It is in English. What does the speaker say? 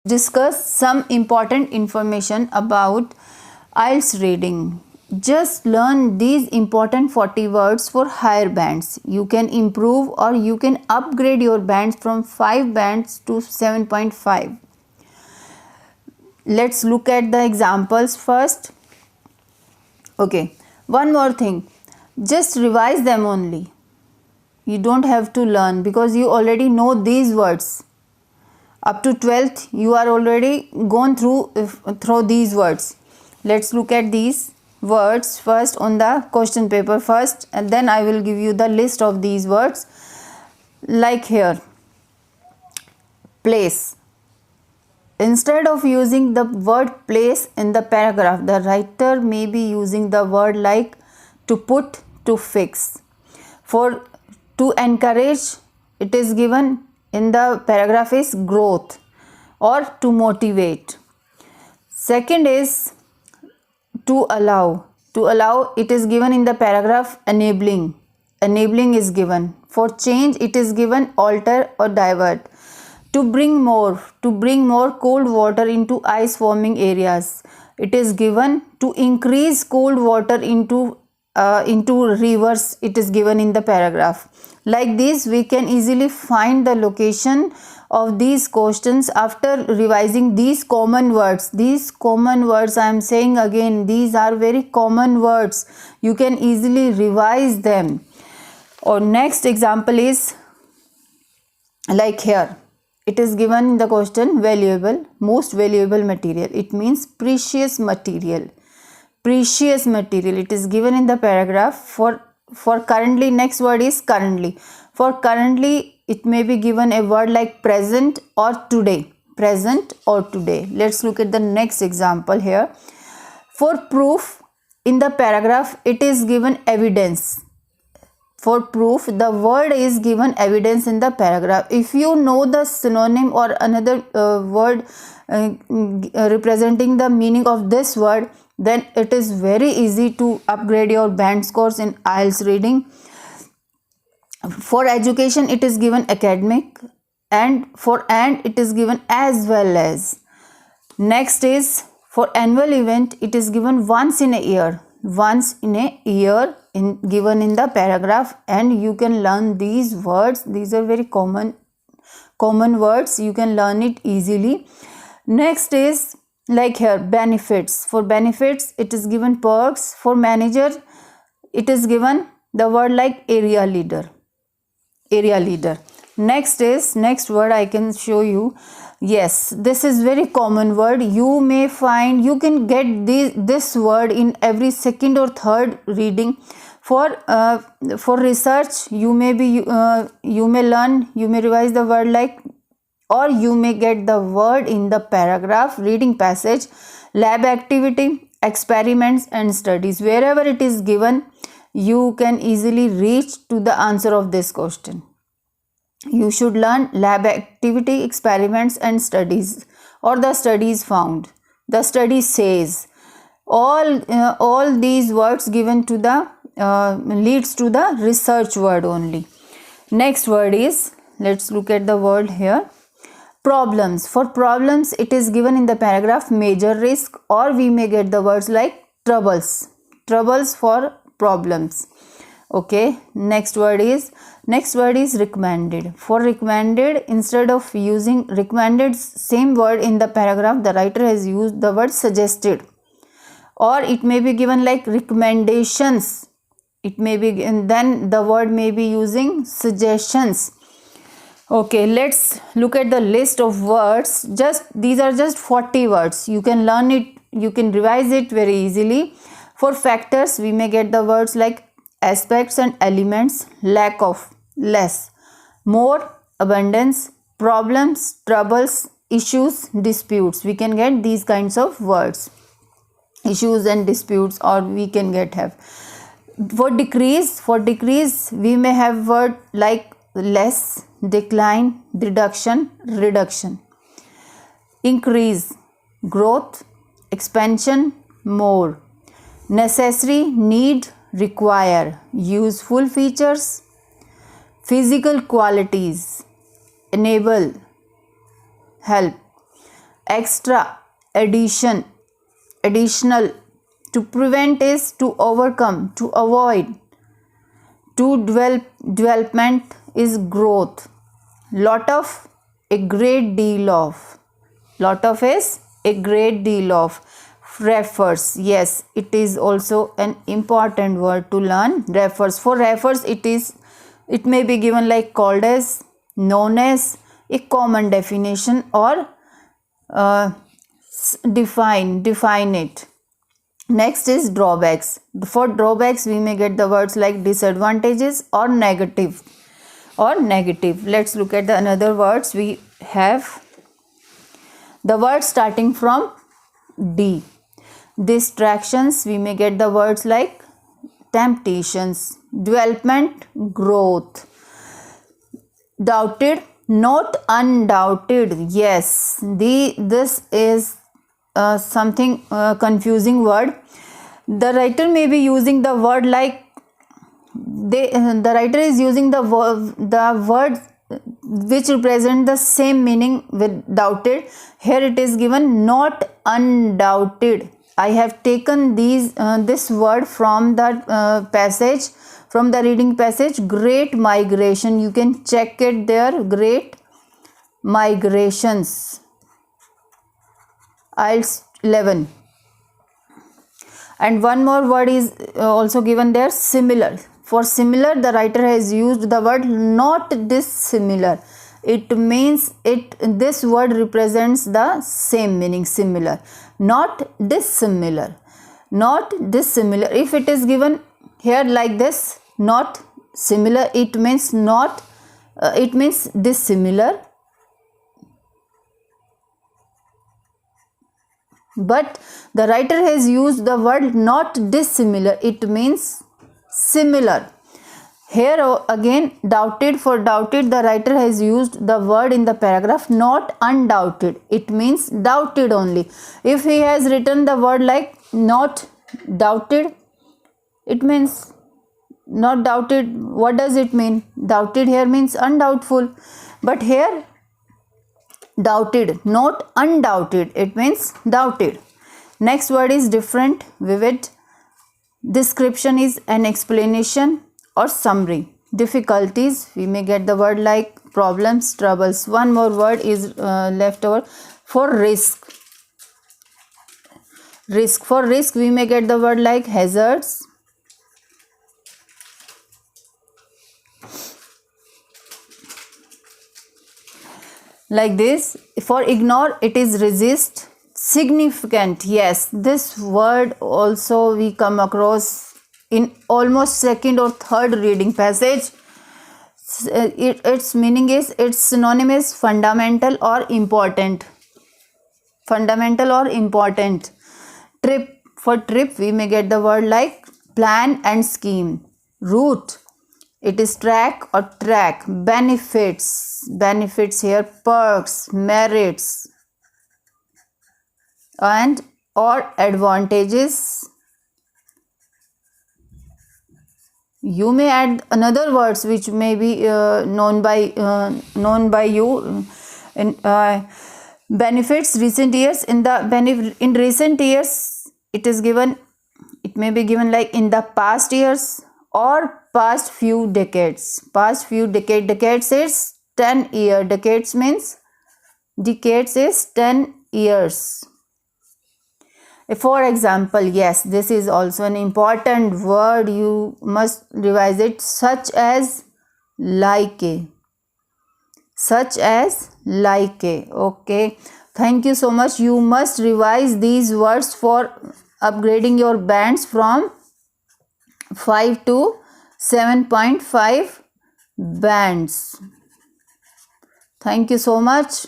discuss some important information about IELTS reading. Just learn these important 40 words for higher bands. You can improve or you can upgrade your bands from 5 bands to 7.5. Let's look at the examples first. Okay, one more thing. Just revise them only. You don't have to learn because you already know these words. Up to 12th you are already gone through these words. Let's look at these words first on the question paper first, and then I will give you the list of these words. Like here, place. Instead of using the word place in the paragraph, the writer may be using the word like to put, to fix. To encourage, it is given in the paragraph is growth, or to motivate. Second is to allow. To allow, it is given in the paragraph enabling. Enabling is given. For change, it is given alter or divert. To bring more cold water into ice forming areas. It is given to increase cold water into rivers. It is given in the paragraph. Like this, we can easily find the location of these questions after revising these common words. These common words, I am saying again, these are very common words. You can easily revise them. Or next example is like here. It is given in the question valuable, most valuable material. It means precious material. Precious material. It is given in the paragraph. For currently, next word is currently. For currently, it may be given a word like present or today. Present or today. Let's look at the next example here. For proof, in the paragraph, it is given evidence. For proof, the word is given evidence in the paragraph. If you know the synonym or another word representing the meaning of this word, then it is very easy to upgrade your band scores in IELTS reading. For education, it is given academic, and it is given as well as. Next is for annual event, it is given once in a year. Once in a year given in the paragraph, and you can learn these words. These are very common words. You can learn it easily. Next is like here, benefits. For benefits, it is given perks. For manager, it is given the word like area leader. Area leader. Next word I can show you. Yes, this is very common word. You may find, you can get this word in every second or third reading. For research, you may revise the word like, or you may get the word in the paragraph, reading passage, lab activity, experiments and studies. Wherever it is given, you can easily reach to the answer of this question. You should learn lab activity, experiments and studies, or the studies found, the study says. All these words given to the leads to the research word only. Next word is, let's look at the word here, problems. For problems, it is given in the paragraph major risk, or we may get the words like troubles. Troubles for problems. Okay, next word is recommended. For recommended, instead of using recommended same word in the paragraph, the writer has used the word suggested, or it may be given like recommendations. It may be, and then the word may be using suggestions. Okay, let's look at the list of words. These are just 40 words. You can learn it, you can revise it very easily. For factors, we may get the words like aspects and elements, lack of, less, more, abundance, problems, troubles, issues, disputes. We can get these kinds of words, issues and disputes, or we can have. For decrease, we may have word like less, decline, reduction, reduction. Increase, growth, expansion, more. Necessary, need, require. Useful features, physical qualities, enable, help. extra, addition, additional. To prevent is to overcome, to avoid. To development is growth. Lot of, a great deal of. Lot of is a great deal of. Refers, yes, it is also an important word to learn. Refers. For refers, it may be given like called as, known as, a common definition, or define it. Next is drawbacks. For drawbacks, we may get the words like disadvantages or negative. Let's look at the another words. We have the words starting from D. Distractions, we may get the words like temptations. Development, growth. Doubted, not undoubted. Yes, this is something confusing word. The writer may be using the word like the writer is using the word which represent the same meaning with doubted. Here it is given not undoubted. I have taken this word from the passage, from the reading passage, Great Migration. You can check it there, Great Migrations, IELTS 11. And one more word is also given there, similar. For similar, the writer has used the word not dissimilar. It means this word represents the same meaning, similar. Not dissimilar. Not dissimilar. If it is given here like this, not similar, it means dissimilar. But the writer has used the word not dissimilar. It means similar. Here again, doubted. For doubted, the writer has used the word in the paragraph not undoubted. It means doubted only. If he has written the word like not doubted, it means not doubted. What does it mean? Doubted here means undoubtful. But here, doubted, not undoubted, it means doubted. Next word is different, vivid. Description is an explanation or summary. Difficulties, we may get the word like problems, troubles. One more word is left over for risk. For risk, we may get the word like hazards. Like this. For ignore, it is resist. Significant, yes, this word also we come across in almost second or third reading passage. Its meaning is, its synonym is fundamental or important. Fundamental or important. Trip, for trip we may get the word like plan and scheme. Route, it is track or track. Benefits, benefits here, perks, merits, and or advantages. You may add another words which may be known by you. Benefits, recent years. In recent years, it is given. It may be given like in the past years or past few decades. Past few decade. Decades is 10 years. Decades means decades is 10 years. For example, yes, this is also an important word. You must revise it. Such as, like a. Such as, like a. Okay. Thank you so much. You must revise these words for upgrading your bands from 5 to 7.5 bands. Thank you so much.